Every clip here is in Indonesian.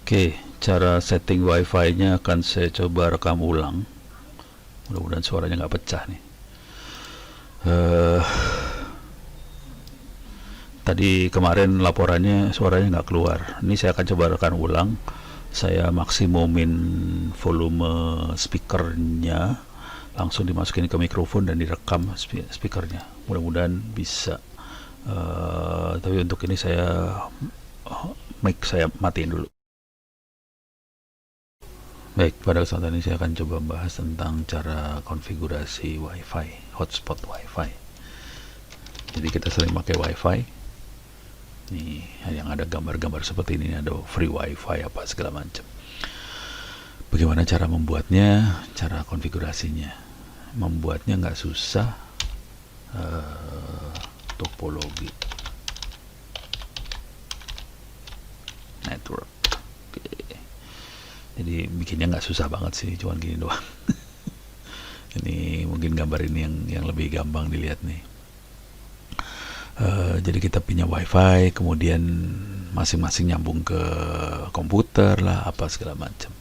Oke, cara setting wifi-nya akan saya coba rekam ulang. Mudah-mudahan suaranya nggak pecah nih. Tadi kemarin laporannya suaranya nggak keluar. Ini saya akan coba rekam ulang. Saya maksimumin volume speakernya, langsung dimasukin ke mikrofon dan direkam speakernya. Mudah-mudahan bisa. Tapi untuk ini mic saya matiin dulu. Baik, pada kesempatan ini saya akan coba bahas tentang cara konfigurasi WiFi, hotspot WiFi. Jadi kita sering pakai WiFi. Nih, yang ada gambar-gambar seperti ini, ada free WiFi apa segala macam. Bagaimana cara membuatnya, cara konfigurasinya? Membuatnya nggak susah. Topologi network. Jadi bikinnya nggak susah banget sih, cuman gini doang. Ini mungkin gambar ini yang lebih gampang dilihat nih. Jadi kita punya WiFi, kemudian masing-masing nyambung ke komputer lah, apa segala macam.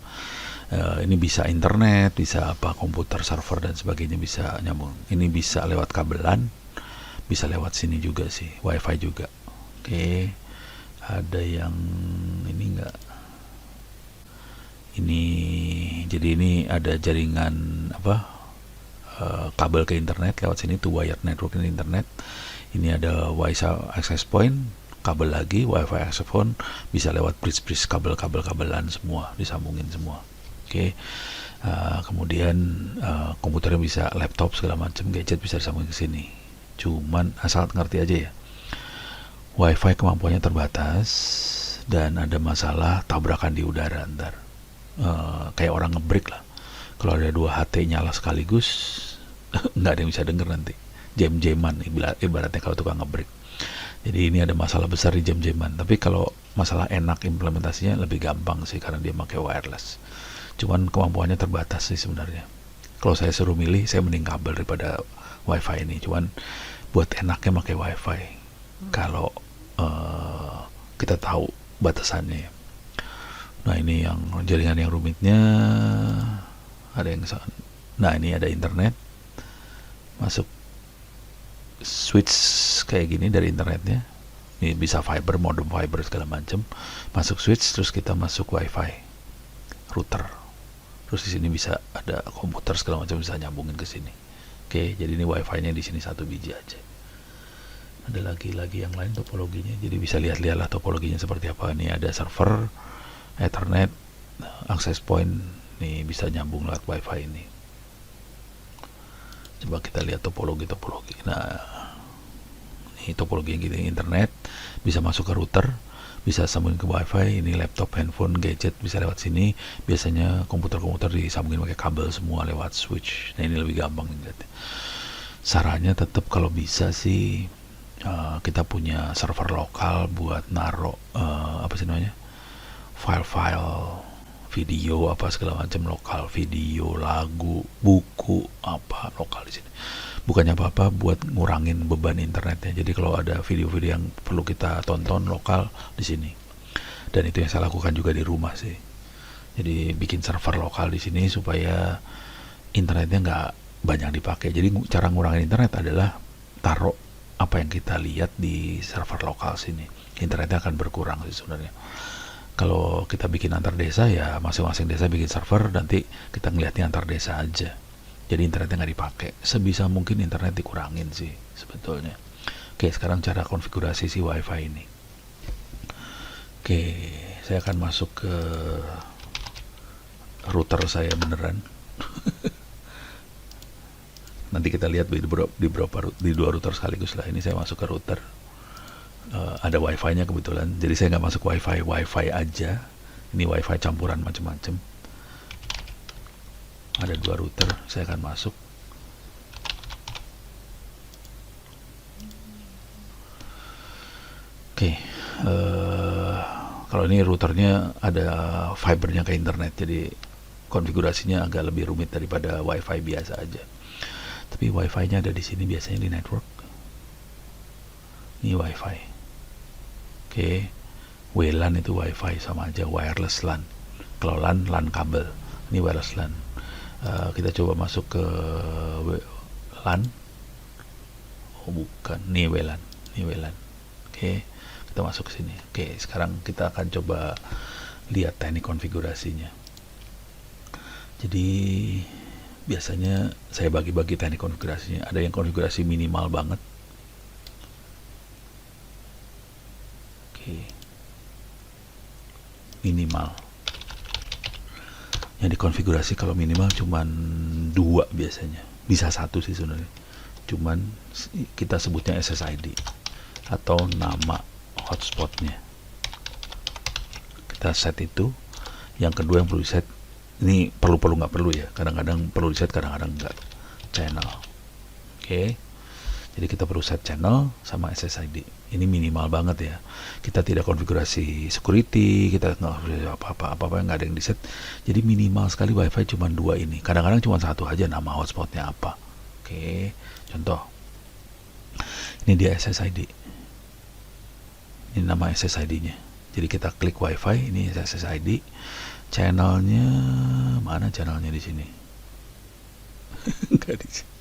Ini bisa internet, bisa apa, komputer, server dan sebagainya bisa nyambung. Ini bisa lewat kabelan, bisa lewat sini juga sih, WiFi juga. Oke, ada yang ini enggak? Jadi ini ada jaringan kabel ke internet lewat sini, tuh wired network ke internet. Ini ada Wi-Fi access point, kabel lagi Wi-Fi access point, bisa lewat bridge kabelan semua disambungin semua. Oke. Kemudian komputernya bisa, laptop segala macam gadget bisa disambungin ke sini. Cuman asal ngerti aja ya, WiFi kemampuannya terbatas dan ada masalah tabrakan di udara ntar. Kayak orang ngebreak lah, kalau ada 2 HT nyala sekaligus nggak ada yang bisa denger nanti, jam-jaman ibaratnya kalau tukang ngebreak. Jadi ini ada masalah besar di jam-jaman. Tapi kalau masalah enak implementasinya lebih gampang sih, karena dia pakai wireless. Cuman kemampuannya terbatas sih sebenarnya. Kalau saya suruh milih, saya mending kabel daripada WiFi ini. Cuman buat enaknya pakai WiFi kalau kita tahu batasannya. Nah, ini yang jaringan yang rumitnya, ada yang nah ini ada internet, masuk switch kayak gini dari internetnya. Ini bisa fiber, modem fiber segala macam. Masuk switch, terus kita masuk WiFi router. Terus di sini bisa ada komputer segala macam, bisa nyambungin ke sini. Oke, jadi ini WiFi-nya di sini 1 biji aja. Ada lagi yang lain topologinya. Jadi bisa lihat-lihat lah topologinya seperti apa. Ini ada server, Ethernet, access point, nih bisa nyambung lewat WiFi ini. Coba kita lihat topologi. Nah, ini topologi gini, internet bisa masuk ke router, bisa sambungin ke WiFi. Ini laptop, handphone, gadget bisa lewat sini. Biasanya komputer disambungin pakai kabel semua lewat switch. Nah, ini lebih gampang nih lihatnya. Sarannya tetap kalau bisa sih kita punya server lokal buat naro file-file video apa segala macam lokal, video, lagu, buku apa lokal di sini. Bukannya apa-apa, buat ngurangin beban internetnya. Jadi kalau ada video-video yang perlu kita tonton lokal di sini. Dan itu yang saya lakukan juga di rumah sih. Jadi bikin server lokal di sini supaya internetnya nggak banyak dipakai. Jadi cara ngurangin internet adalah taruh apa yang kita lihat di server lokal sini. Internetnya akan berkurang sih sebenarnya. Kalau kita bikin antar desa, ya masing-masing desa bikin server, nanti kita ngeliatnya antar desa aja. Jadi internetnya nggak dipakai. Sebisa mungkin internet dikurangin sih sebetulnya. Oke, sekarang cara konfigurasi si WiFi ini. Oke, saya akan masuk ke router saya beneran. Nanti kita lihat di 2 router sekaligus lah. Ini saya masuk ke router. Ada WiFi-nya kebetulan, jadi saya nggak masuk WiFi aja. Ini WiFi campuran macam-macam. Ada 2 router, saya akan masuk. Oke, kalau ini routernya ada fibernya ke internet, jadi konfigurasinya agak lebih rumit daripada WiFi biasa aja. Tapi WiFi-nya ada di sini biasanya di network. Ini WiFi. Oke, WLAN itu wifi sama aja, wireless LAN. Kalau LAN kabel, ini wireless LAN. Kita coba masuk ke LAN. Oh bukan, ini WLAN. Oke, kita masuk ke sini. Oke, sekarang kita akan coba lihat teknik konfigurasinya. Jadi biasanya saya bagi-bagi teknik konfigurasinya. Ada yang konfigurasi minimal banget. Oke, minimal. Yang dikonfigurasi kalau minimal cuman 2 biasanya. Bisa 1 sih sebenarnya. Cuman kita sebutnya SSID atau nama hotspotnya. Kita set itu. Yang kedua yang perlu di set, ini perlu nggak perlu ya, kadang-kadang perlu di set, kadang-kadang enggak, channel. Oke, jadi kita perlu set channel sama SSID. Ini minimal banget ya, kita tidak konfigurasi security, kita nggak apa-apa nggak ada yang di set. Jadi minimal sekali wifi cuma 2 ini, kadang-kadang cuma 1 aja nama hotspotnya apa. Oke, contoh ini dia SSID, ini nama SSID-nya. Jadi kita klik wifi, ini SSID. Channelnya mana? Channelnya di sini. Nggak di sini.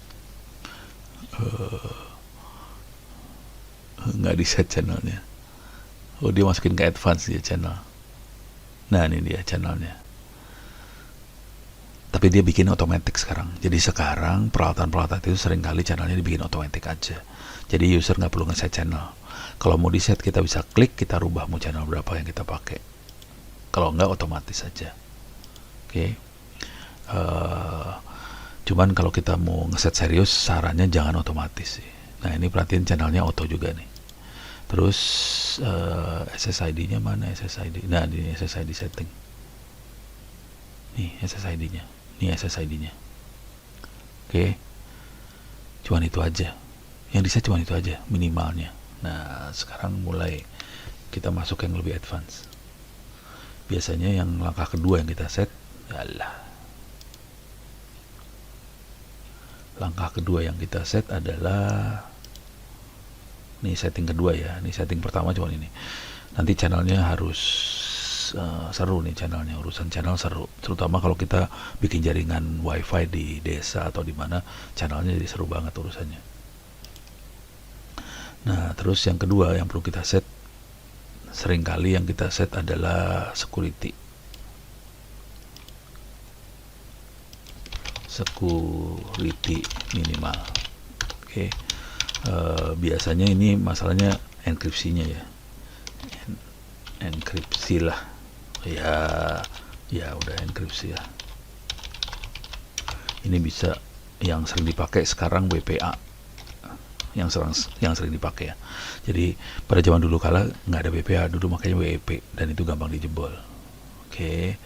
Nggak di set channelnya. Oh, dia masukin ke advance dia channel. Nah, ini dia channelnya. Tapi dia bikin otomatis sekarang. Jadi sekarang peralatan-peralatan itu seringkali channelnya dibikin otomatis aja. Jadi user nggak perlu ngeset channel. Kalau mau di set kita bisa klik, kita rubah mau channel berapa yang kita pakai. Kalau nggak otomatis saja. Oke. Cuman kalau kita mau ngeset serius, sarannya jangan otomatis sih. Nah, ini perhatiin channelnya auto juga nih. Terus SSID-nya mana SSID? Nah, di SSID setting. Nih SSID-nya. Ini SSID-nya. Oke. Cuman itu aja. Yang di set cuman itu aja minimalnya. Nah, sekarang mulai kita masuk yang lebih advance. Biasanya yang langkah kedua yang kita set, langkah kedua yang kita set adalah ini setting kedua ya. Ini setting pertama cuma ini. Nanti channelnya harus seru nih channelnya, urusan channel seru. Terutama kalau kita bikin jaringan wifi di desa atau di mana, channelnya jadi seru banget urusannya. Nah, terus yang kedua yang perlu kita set, seringkali yang kita set adalah security. Security minimal. Oke. Biasanya ini masalahnya enkripsinya ya. Enkripsi lah. Ya udah enkripsi ya. Ini bisa yang sering dipakai sekarang WPA. Yang sering dipakai ya. Jadi pada zaman dulu kala nggak ada WPA, dulu makanya WEP dan itu gampang dijebol. Oke.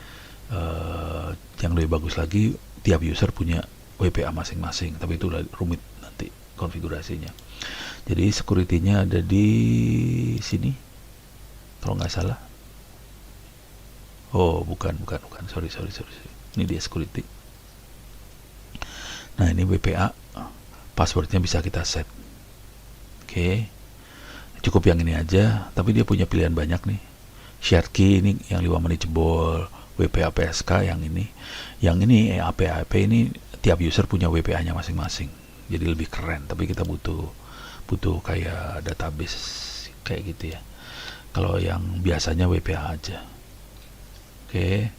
Yang lebih bagus lagi tiap user punya WPA masing-masing, tapi itu rumit nanti konfigurasinya. Jadi security-nya ada di sini kalau nggak salah. Oh bukan, sorry. Ini dia security. Nah, ini WPA, passwordnya bisa kita set. Oke, cukup yang ini aja, tapi dia punya pilihan banyak nih. Shared key ini yang 5 menit jebol, WPA PSK yang ini AP ini tiap user punya WPA-nya masing-masing, jadi lebih keren. Tapi kita butuh kayak database kayak gitu ya. Kalau yang biasanya WPA aja. Oke.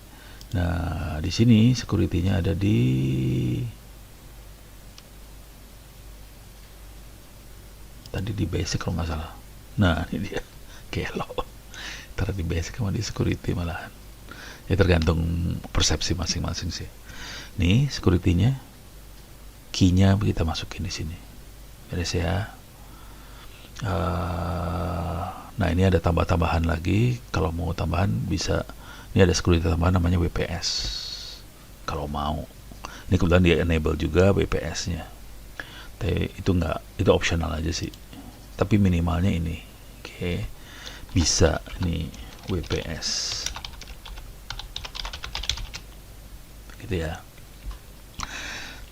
Nah, di sini security-nya ada di tadi di basic kalau nggak salah. Nah, ini dia. Kelo. Taruh di basic sama di security malahan. Ya tergantung persepsi masing-masing sih. Nih security-nya, key-nya kita masukin di sini. Beres ya. Nah, ini ada tambah-tambahan lagi. Kalau mau tambahan bisa. Ini ada security tambahan namanya WPS. Kalau mau. Ini kebetulan dia enable juga WPS-nya. Tapi itu optional aja sih. Tapi minimalnya ini. Oke. Bisa nih WPS. Gitu ya.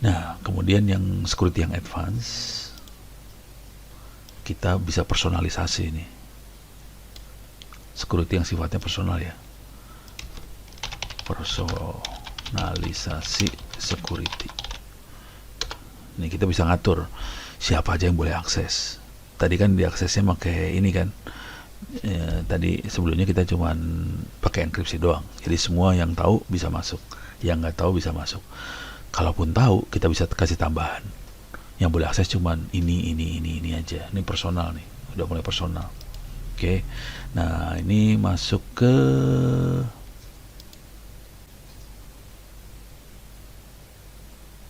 Nah, kemudian yang security yang advance, kita bisa personalisasi nih. security yang sifatnya personal ya, personalisasi security. Ini kita bisa ngatur siapa aja yang boleh akses. Tadi kan diaksesnya pakai ini kan, tadi sebelumnya kita cuman pakai enkripsi doang, jadi semua yang tahu bisa masuk, yang nggak tahu bisa masuk. Kalaupun tahu, kita bisa kasih tambahan, yang boleh akses cuman ini aja. Ini personal nih, udah mulai personal. Oke. Nah, ini masuk ke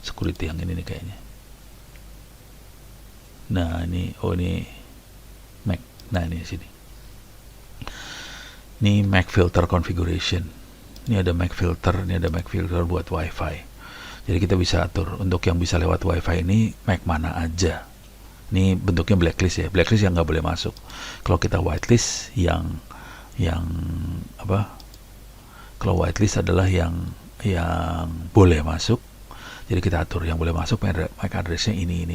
security yang ini nih kayaknya. Nah, ini ini Mac. Nah, ini sini. Ini Mac filter configuration. Ini ada Mac filter, ini ada Mac filter buat WiFi. Jadi kita bisa atur untuk yang bisa lewat WiFi ini Mac mana aja. Ini bentuknya blacklist ya. Blacklist yang nggak boleh masuk. Kalau kita whitelist yang apa? Kalau whitelist adalah yang boleh masuk. Jadi kita atur yang boleh masuk MAC addressnya ini.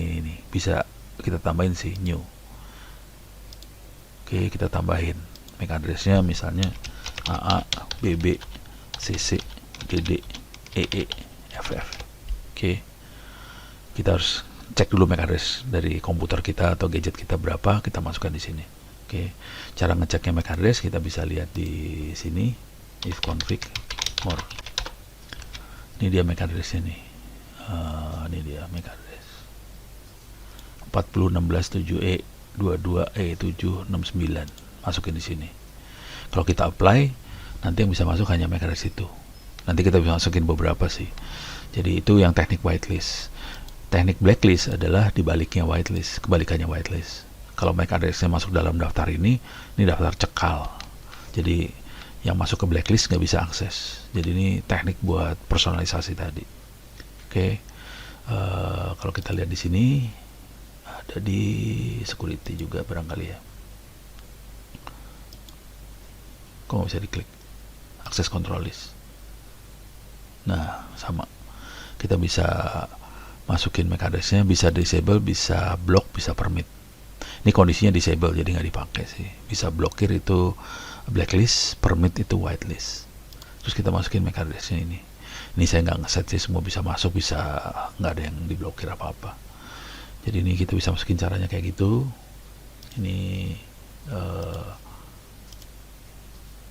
Bisa kita tambahin sih new. Oke, kita tambahin MAC addressnya misalnya AA, BB, CC, DD, EE, FF. Oke, kita harus cek dulu MAC address dari komputer kita atau gadget kita berapa, kita masukkan di sini. Oke, cara ngeceknya MAC address kita bisa lihat di sini, if config more. Ini dia MAC addressnya nih. Ini dia MAC address 40167E 22E769, masukin di sini. Kalau kita apply, nanti yang bisa masuk hanya MAC address itu. Nanti kita bisa masukin beberapa sih. Jadi itu yang teknik whitelist. Teknik blacklist adalah dibaliknya whitelist, kebalikannya whitelist. Kalau MAC address-nya masuk dalam daftar ini daftar cekal. Jadi yang masuk ke blacklist nggak bisa akses. Jadi ini teknik buat personalisasi tadi. Oke, kalau kita lihat di sini ada di security juga barangkali ya. Kok nggak bisa diklik? Akses control list. Nah, sama. Kita bisa masukin MAC address-nya, bisa disable, bisa block, bisa permit. Ini kondisinya disable, jadi nggak dipakai sih. Bisa blokir itu blacklist, permit itu whitelist. Terus kita masukin MAC address-nya ini. Ini saya nggak ngeset sih, semua bisa masuk, bisa nggak ada yang diblokir apa-apa. Jadi ini kita bisa masukin caranya kayak gitu. Ini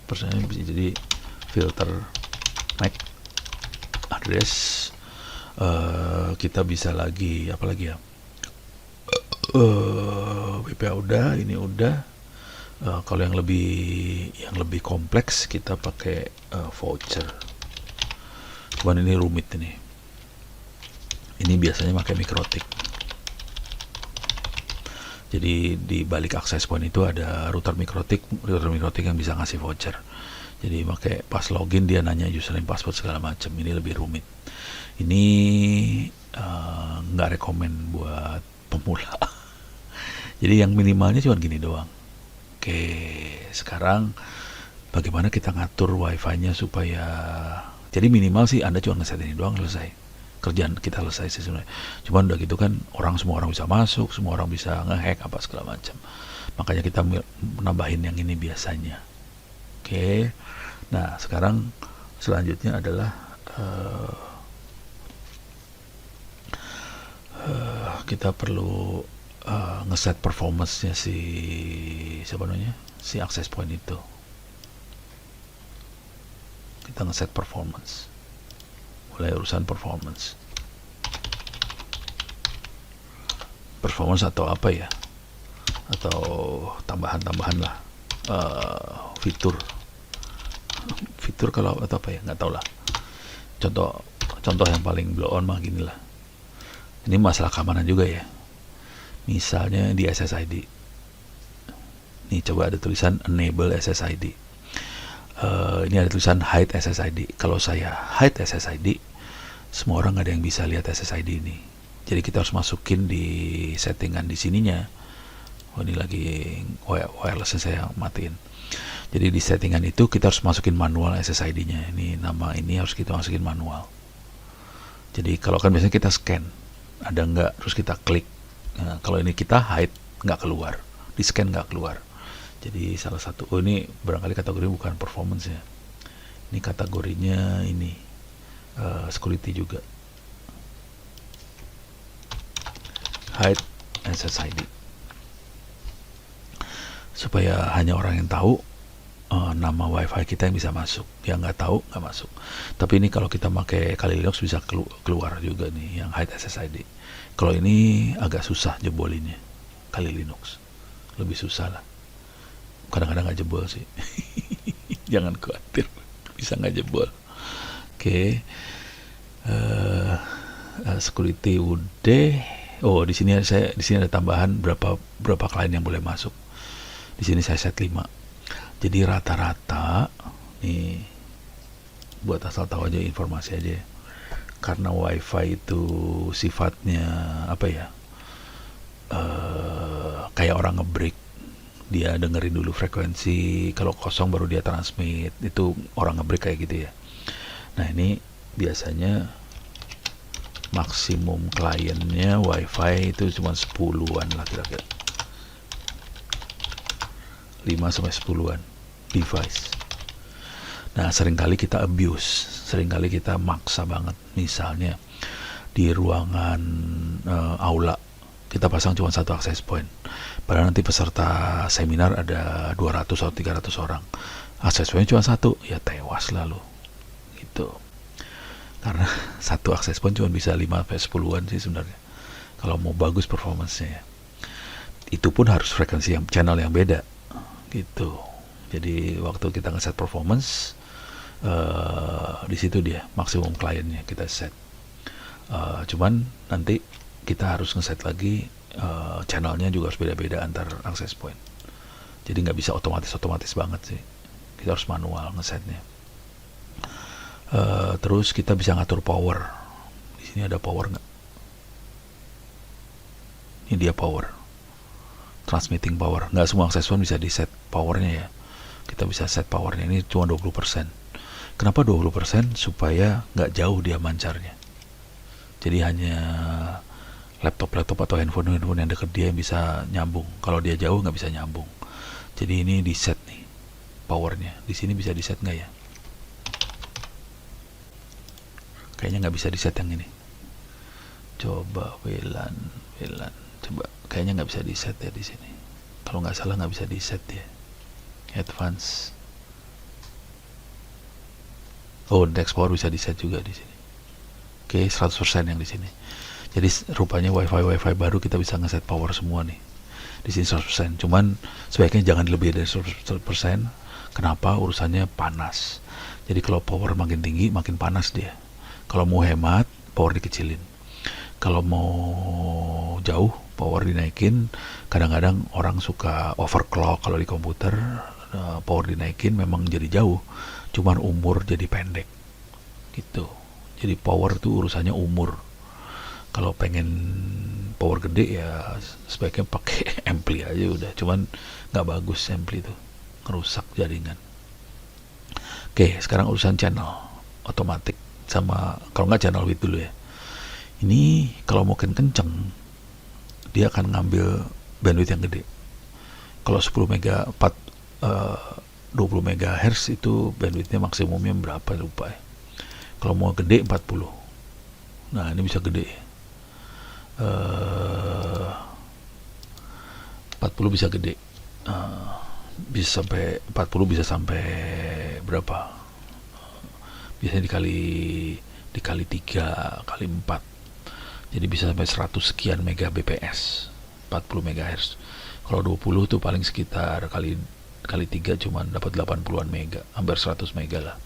personanya bisa jadi filter MAC address. Kita bisa lagi apa lagi ya? WPA udah, ini udah. Kalau yang lebih kompleks kita pakai voucher. Cuman ini rumit ini. Ini biasanya pakai mikrotik. Jadi di balik access point itu ada router mikrotik yang bisa ngasih voucher. Jadi pakai pas login dia nanya username, password segala macam. Ini lebih rumit. Ini nggak rekomen buat pemula. Jadi yang minimalnya cuma gini doang. Oke, sekarang bagaimana kita ngatur wifi-nya supaya, jadi minimal sih Anda cuma ngeset ini doang, selesai. Kerjaan kita selesai sih sebenarnya. Cuman udah gitu kan semua orang bisa masuk, semua orang bisa ngehack apa segala macam. Makanya kita menambahin yang ini biasanya. Oke. Nah, sekarang selanjutnya adalah kita perlu ngeset performance-nya si access point itu. Kita ngeset performance. Mulai urusan performance atau apa ya, atau tambahan lah, fitur kalau atau apa ya, nggak tahu lah. Contoh yang paling blow on mah gini lah. Ini masalah keamanan juga ya. Misalnya di SSID, nih coba ada tulisan enable SSID. Ini ada tulisan hide SSID. Kalau saya hide SSID, semua orang nggak ada yang bisa lihat SSID ini. Jadi kita harus masukin di settingan di sininya. Oh, ini lagi wirelessnya saya matiin. Jadi di settingan itu kita harus masukin manual SSID-nya. Ini nama ini harus kita masukin manual. Jadi kalau kan biasanya kita scan, ada nggak, terus kita klik. Nah, kalau ini kita hide, nggak keluar, di scan nggak keluar. Jadi salah satu, oh ini barangkali kategori bukan performance ya, ini kategorinya ini security juga, hide SSID, supaya hanya orang yang tahu nama wifi kita yang bisa masuk, yang nggak tahu nggak masuk. Tapi ini kalau kita pakai Kali Linux bisa keluar juga nih yang hide SSID. Kalau ini agak susah jebolinnya, Kali Linux lebih susah lah, kadang-kadang nggak jebol sih. Jangan khawatir, bisa nggak jebol. Oke. Security udah. Oh, di sini ada tambahan berapa klien yang boleh masuk. Di sini saya set 5. Jadi rata-rata nih, buat asal tahu aja, informasi aja. Karena wifi itu sifatnya apa ya? Kayak orang ngebreak, dia dengerin dulu frekuensi, kalau kosong baru dia transmit, itu orang ngebreak kayak gitu ya. Nah ini biasanya maksimum kliennya wifi itu cuma 10-an lah kira-kira, 5-10-an device. Nah seringkali kita abuse, seringkali kita maksa banget. Misalnya di ruangan aula kita pasang cuma 1 access point, padahal nanti peserta seminar ada 200 atau 300 orang, access point cuma 1, ya tewas lalu gitu. Karena 1 access point cuma bisa 5-10-an sih sebenarnya kalau mau bagus performance-nya ya. Itu pun harus frekuensi yang channel yang beda gitu. Jadi waktu kita ngeset performance, di situ dia maksimum kliennya kita set. Cuman nanti kita harus ngeset lagi, channelnya juga harus beda-beda antar access point. Jadi nggak bisa otomatis banget sih. Kita harus manual ngesetnya. Terus kita bisa ngatur power. Di sini ada power nggak? Ini dia power, transmitting power. Nggak semua access point bisa di set powernya ya. Kita bisa set powernya, ini cuma 20%. Kenapa 20%? Supaya nggak jauh dia mancarnya. Jadi hanya laptop atau handphone yang deket dia yang bisa nyambung. Kalau dia jauh nggak bisa nyambung. Jadi ini di set nih powernya. Di sini bisa di set nggak ya? Kayaknya nggak bisa di set yang ini. Coba WLAN. Coba, kayaknya nggak bisa di set ya di sini. Kalau nggak salah nggak bisa di set ya. Advance. Oh, Dex Power bisa di set juga di sini. Oke, 100% yang di sini. Jadi rupanya wifi baru kita bisa ngeset power semua nih. Di sini 100%. Cuman sebaiknya jangan lebih dari 100%. Kenapa? Urusannya panas. Jadi kalau power makin tinggi, makin panas dia. Kalau mau hemat, power dikecilin. Kalau mau jauh, power dinaikin. Kadang-kadang orang suka overclock kalau di komputer, power dinaikin memang jadi jauh. Cuman umur jadi pendek. Gitu. Jadi power tuh urusannya umur. Kalau pengen power gede ya sebaiknya pakai ampli aja udah. Cuman nggak bagus ampli itu, ngerusak jaringan. Oke, sekarang urusan channel otomatis sama, kalau nggak channel width dulu ya. Ini kalau mau kenceng dia akan ngambil bandwidth yang gede. Kalau 10 mega 20 MHz itu bandwidthnya maksimumnya berapa lupa ya. Kalau mau gede 40. Nah ini bisa gede. 40 bisa gede. Bisa sampai 40, bisa sampai berapa? Biasanya dikali 3 kali 4. Jadi bisa sampai 100 sekian Mbps. 40 MHz. Kalau 20 tuh paling sekitar kali 3 cuman dapat 80-an mega, hampir 100 mega lah.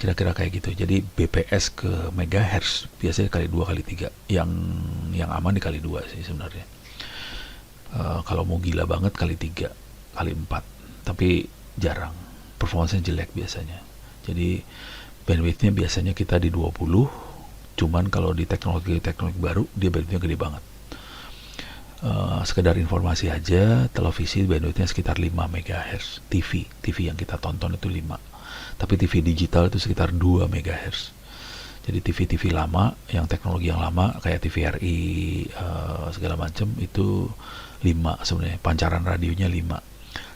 Kira-kira kayak gitu. Jadi BPS ke megahertz biasanya kali 2 kali 3. Yang aman dikali 2 sih sebenarnya. Kalau mau gila banget kali 3 kali 4. Tapi jarang. Performanya jelek biasanya. Jadi bandwidthnya biasanya kita di 20. Cuman kalau di teknologi baru dia bandwidthnya gede banget. Sekedar informasi aja, televisi bandwidthnya sekitar 5 MHz. TV yang kita tonton itu 5. Tapi TV digital itu sekitar 2 MHz. Jadi TV lama, yang teknologi yang lama kayak TVRI segala macam itu 5 sebenarnya. Pancaran radionya 5.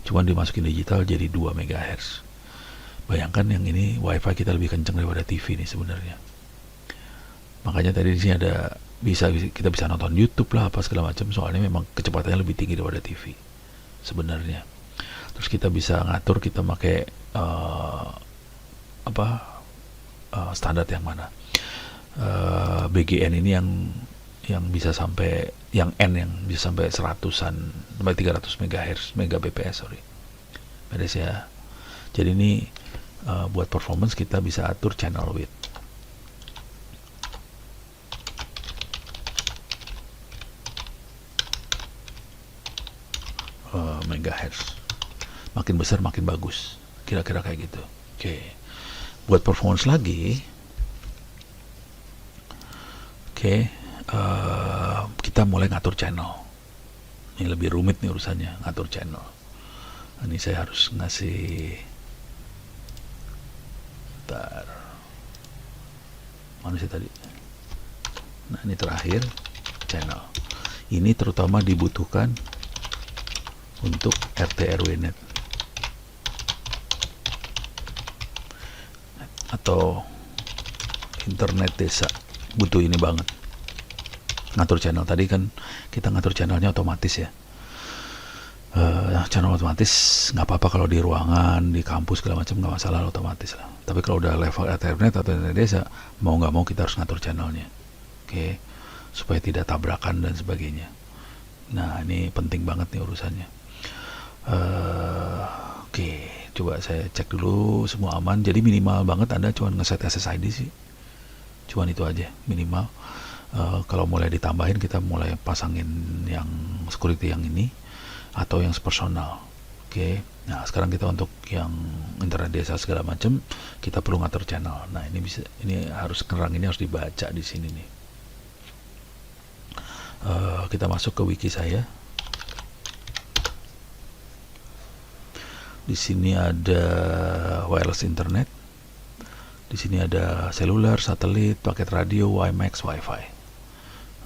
cuman dimasukin digital jadi 2 MHz. Bayangkan yang ini wifi kita lebih kencang daripada TV nih sebenarnya. Makanya tadi di sini ada kita bisa nonton YouTube lah apa segala macam, soalnya memang kecepatannya lebih tinggi daripada TV sebenarnya. Terus kita bisa ngatur kita pakai standar yang mana. BGN ini yang bisa sampai yang N yang bisa sampai 100-an sampai 300 MHz megabps beres ya. Jadi ini buat performance kita bisa atur channel width. Megahertz makin besar makin bagus, kira-kira kayak gitu. Oke. Buat performance lagi, kita mulai ngatur channel. Ini lebih rumit nih urusannya, ngatur channel. Ini saya harus ngasih mana sih tadi. Nah, ini terakhir channel. Ini terutama dibutuhkan untuk RT RW net atau internet desa, butuh ini banget. Ngatur channel tadi kan kita ngatur channelnya otomatis ya. Channel otomatis nggak apa-apa kalau di ruangan, di kampus segala macam nggak masalah, otomatis lah. Tapi kalau udah level Ethernet atau internet desa, mau nggak mau kita harus ngatur channelnya, supaya tidak tabrakan dan sebagainya. Nah, ini penting banget nih urusannya. Coba saya cek dulu semua aman. Jadi minimal banget Anda cuma ngeset SSID sih, cuman itu aja minimal. Kalau mulai ditambahin kita mulai pasangin yang security yang ini atau yang personal. Nah sekarang kita untuk yang internet desa segala macam kita perlu ngatur channel. Nah ini harus kerang ini harus dibaca di sini nih. Kita masuk ke wiki saya. Di sini ada wireless internet. Di sini ada seluler, satelit, paket radio, WiMAX, WiFi.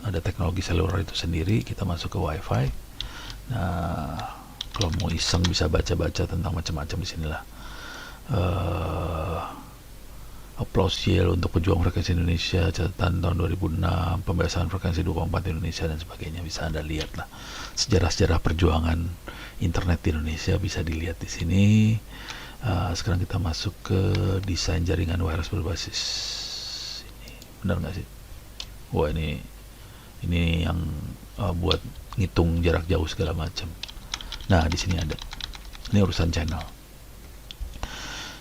Ada teknologi seluler itu sendiri. Kita masuk ke WiFi. Nah, kalau mau iseng bisa baca-baca tentang macam-macam di sinilah. Applause Yale untuk pejuang frekuensi Indonesia, catatan tahun 2006, pembebasan frekuensi 24 Indonesia dan sebagainya. Bisa Anda lihat lah sejarah-sejarah perjuangan internet di Indonesia, bisa dilihat di sini. Sekarang kita masuk ke desain jaringan wireless berbasis ini. Benar nggak sih? Wah, ini yang buat ngitung jarak jauh segala macam. Nah, di sini ada. Ini urusan channel.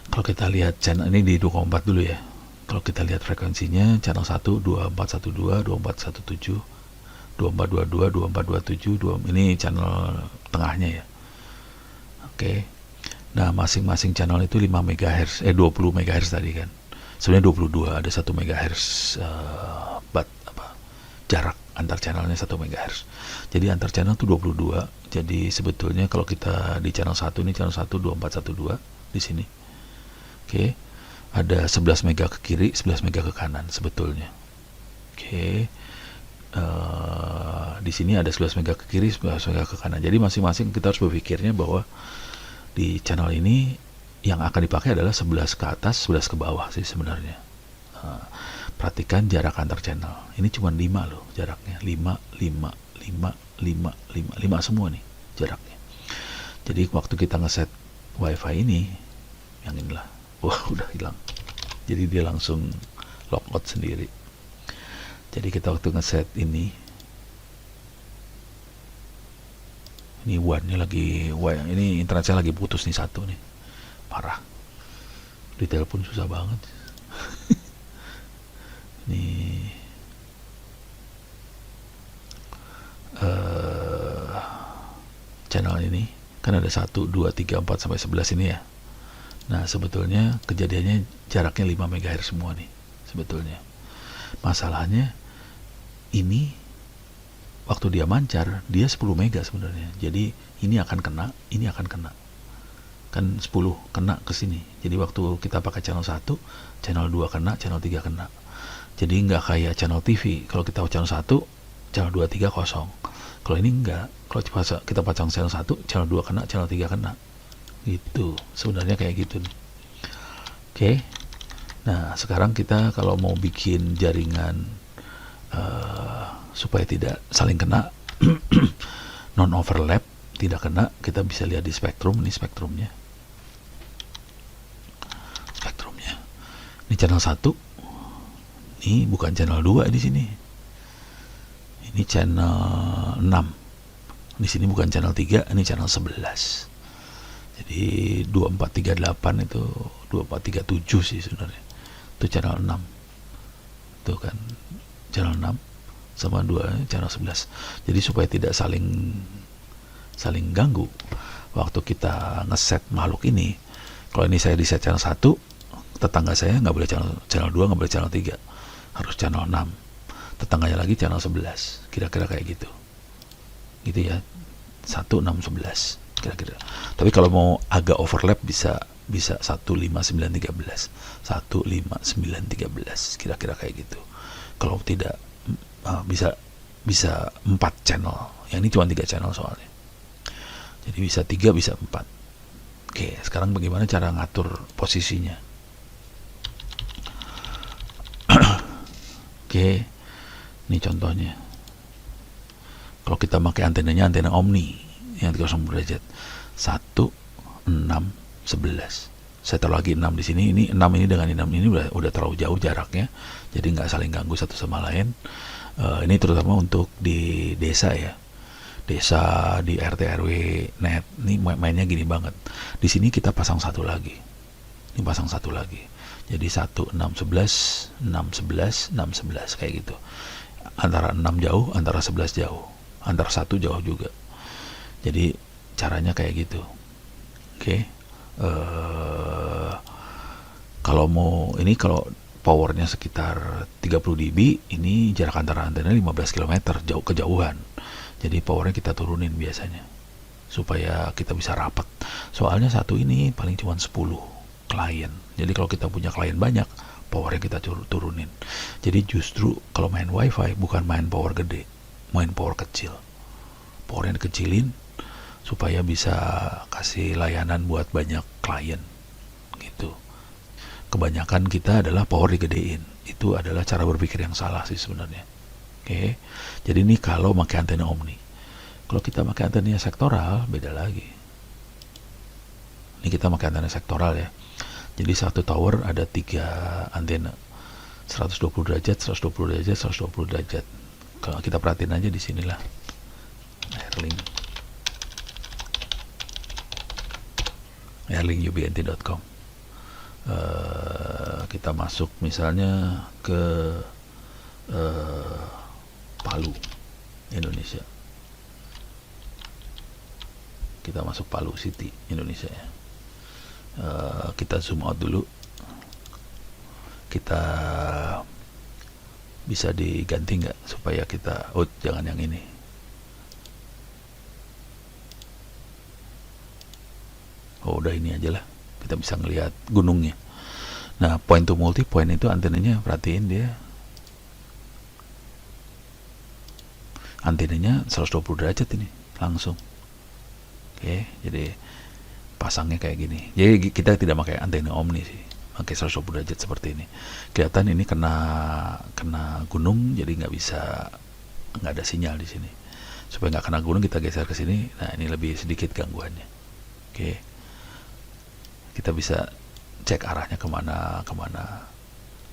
Kalau kita lihat channel ini di 24 dulu ya. Kalau kita lihat frekuensinya, channel 1 2412, 2417, 2422, 2427, ini channel tengahnya ya. Nah, masing-masing channel itu 5 MHz, 20 MHz tadi kan. Sebenarnya 22, ada 1 MHz jarak antar channelnya 1 MHz. Jadi antar channel itu 22. Jadi sebetulnya kalau kita di channel 1 ini channel 1 2412 di sini. Ada 11 mega ke kiri, 11 mega ke kanan sebetulnya. Di sini ada 11 mega ke kiri, 11 mega ke kanan. Jadi masing-masing kita harus berpikirnya bahwa di channel ini yang akan dipakai adalah 11 ke atas, 11 ke bawah sih sebenarnya. Perhatikan jarak antar channel. Ini cuma 5 loh jaraknya. 5 semua nih jaraknya. Jadi waktu kita ngeset WiFi ini, yang inilah, wah udah hilang. Jadi dia langsung lockout sendiri. Jadi kita waktu ngeset ini one-nya lagi, ini internet saya lagi putus nih satu nih, parah. Di telepon susah banget. Nih channel ini kan ada 1, 2, 3, 4 sampai 11 ini ya. Nah sebetulnya kejadiannya jaraknya 5 MHz semua nih sebetulnya. Masalahnya ini waktu dia mancar dia 10 mega sebenarnya. Jadi ini akan kena, ini akan kena. Kan 10 kena ke sini. Jadi waktu kita pakai channel 1, channel 2 kena, channel 3 kena. Jadi nggak kayak channel TV. Kalau kita channel 1, channel 2, 3 kosong. Kalau ini enggak, kalau kita pasang channel 1, channel 2 kena, channel 3 kena. Gitu, sebenarnya kayak gitu nih. Oke. Nah, sekarang kita kalau mau bikin jaringan supaya tidak saling kena, non overlap, tidak kena, kita bisa lihat di spektrum. Ini spektrumnya. Ini channel 1. Ini bukan channel 2 di sini. Ini channel 6. Di sini bukan channel 3, ini channel 11. Jadi 2438 itu 2437 sih sebenarnya. Itu channel 6. Itu kan channel 6 sama 2 channel 11. Jadi supaya tidak saling ganggu waktu kita ngeset makhluk ini. Kalau ini saya di set channel 1, tetangga saya nggak boleh channel 2, nggak boleh channel 3, harus channel 6. Tetangganya lagi channel 11, kira-kira kayak gitu ya, 1, 6, 11 kira-kira. Tapi kalau mau agak overlap bisa 1, 5, 9, 13, 1, 5, 9, 13 kira-kira kayak gitu. Kalau tidak bisa 4 channel. Yang ini cuma 3 channel soalnya, jadi bisa 3, bisa 4. Oke, sekarang bagaimana cara ngatur posisinya? Oke, ini contohnya. Kalau kita pakai antenanya antena Omni yang 360 derajat, 1, 6, 11. Saya taruh lagi 6 di sini. Ini 6 ini dengan 6 ini udah terlalu jauh jaraknya, jadi nggak saling ganggu satu sama lain. Ini terutama untuk di desa ya, desa, di RT RW net. Ini mainnya gini banget. Di sini kita pasang satu lagi. Ini pasang satu lagi. Jadi 1, 6, 11, 6, 11, 6, 11 kayak gitu. Antara 6 jauh, antara 11 jauh, antara 1 jauh juga. Jadi caranya kayak gitu. Oke. Kalau mau ini, kalau powernya sekitar 30 dB, ini jarak antara antena 15 km, jauh kejauhan. Jadi powernya kita turunin biasanya supaya kita bisa rapat. Soalnya satu ini paling cuma 10 klien. Jadi kalau kita punya klien banyak, powernya kita turunin. Jadi justru kalau main wifi bukan main power gede, main power kecil. Powernya dikecilin supaya bisa kasih layanan buat banyak klien gitu. Kebanyakan kita adalah power digedein. Itu adalah cara berpikir yang salah sih sebenarnya. Oke. Jadi ini kalau pakai antena Omni. Kalau kita pakai antena sektoral beda lagi. Ini kita pakai antena sektoral ya. Jadi satu tower ada 3 antena, 120 derajat, 120 derajat, 120 derajat. Kalau kita perhatiin aja di sinilah, airlink.ubnt.com. Kita masuk misalnya ke Palu, Indonesia. Kita masuk Palu City, Indonesia ya. Kita zoom out dulu. Kita bisa diganti nggak supaya kita jangan yang ini. Udah ini aja lah, kita bisa ngelihat gunungnya. Nah, point to multi point itu antenanya, perhatiin dia antenanya 120 derajat ini langsung. Oke, jadi pasangnya kayak gini. Jadi kita tidak pakai antena Omni sih, pakai 120 derajat seperti ini. Kelihatan ini kena gunung, jadi nggak ada sinyal di sini. Supaya nggak kena gunung, kita geser ke sini. Nah, ini lebih sedikit gangguannya. Oke, kita bisa cek arahnya kemana.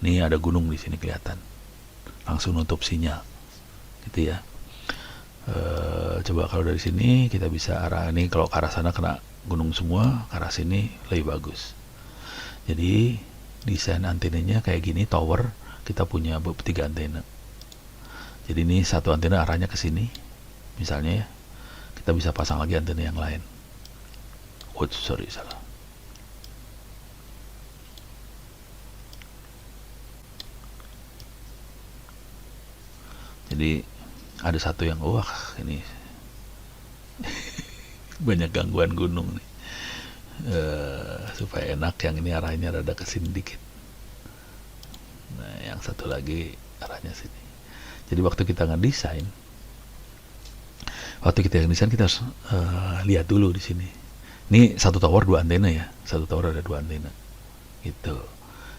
Nih ada gunung di sini kelihatan, langsung nutup sinyal, gitu ya. Coba kalau dari sini kita bisa arah ini, kalau ke arah sana kena gunung semua, ke arah sini lebih bagus. Jadi desain antenanya kayak gini, tower kita punya 3 antena. Jadi ini satu antena arahnya ke sini, misalnya ya, kita bisa pasang lagi antena yang lain. Sorry, salah. Jadi ada satu yang ini banyak gangguan gunung nih. Supaya enak, yang ini arahnya rada ke sini dikit. Nah, yang satu lagi arahnya sini. Jadi waktu kita ngedesain, Waktu kita yang desain kita harus lihat dulu di sini. Ini satu tower 2 antena ya, satu tower ada 2 antena gitu.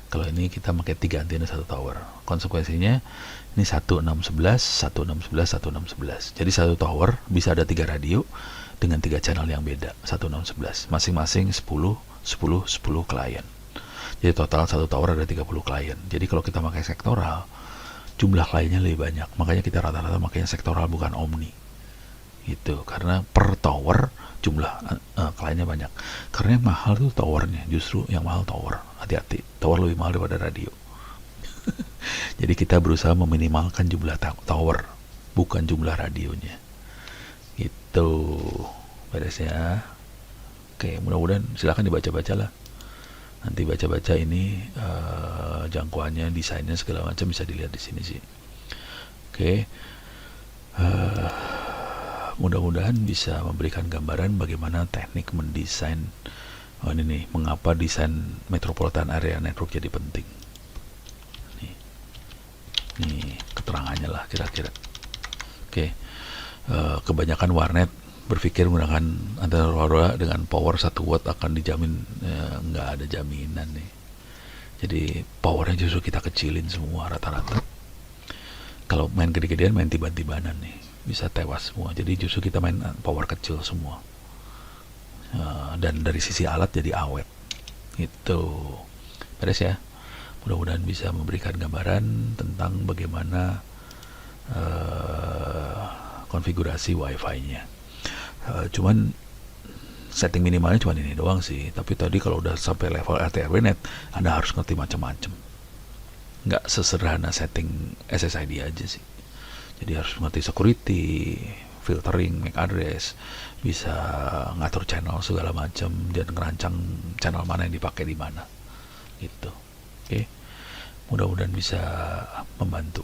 Kalau ini kita pakai 3 antena satu tower, konsekuensinya ini 1611 1611 1611. Jadi satu tower bisa ada 3 radio dengan 3 channel yang beda, 1611 masing-masing 10 10 10 klien. Jadi total satu tower ada 30 klien. Jadi kalau kita pakai sektoral, jumlah kliennya lebih banyak. Makanya kita rata-rata makanya sektoral bukan omni gitu, karena per tower jumlah kliennya banyak. Karena yang mahal tuh towernya, justru yang mahal tower. Hati-hati, tower lebih mahal daripada radio. Jadi kita berusaha meminimalkan jumlah tower, bukan jumlah radionya gitu. Beres ya. Oke, mudah-mudahan silakan dibaca-baca lah. Nanti baca-baca ini jangkauannya, desainnya segala macam bisa dilihat di sini sih. Oke. Mudah-mudahan bisa memberikan gambaran bagaimana teknik mendesain ini nih, mengapa desain metropolitan area network jadi penting. Nih keterangannya lah kira-kira. Oke. Kebanyakan warnet berpikir menggunakan antena LoRa dengan power 1 watt akan dijamin, nggak ada jaminan nih. Jadi powernya justru kita kecilin semua rata-rata. Kalau main gede-gedean, main tiban-tibanan nih, bisa tewas semua. Jadi justru kita main power kecil semua, dan dari sisi alat jadi awet itu. Beres ya. Mudah-mudahan bisa memberikan gambaran tentang bagaimana konfigurasi wifi-nya. Cuman setting minimalnya cuma ini doang sih. Tapi tadi kalau udah sampai level RT/RW-net, Anda harus ngerti macam-macam. Nggak sesederhana setting SSID aja sih. Jadi harus ngerti security, filtering, MAC address, bisa ngatur channel segala macam, dan ngerancang channel mana yang dipakai di mana gitu. Oke. Mudah-mudahan bisa membantu.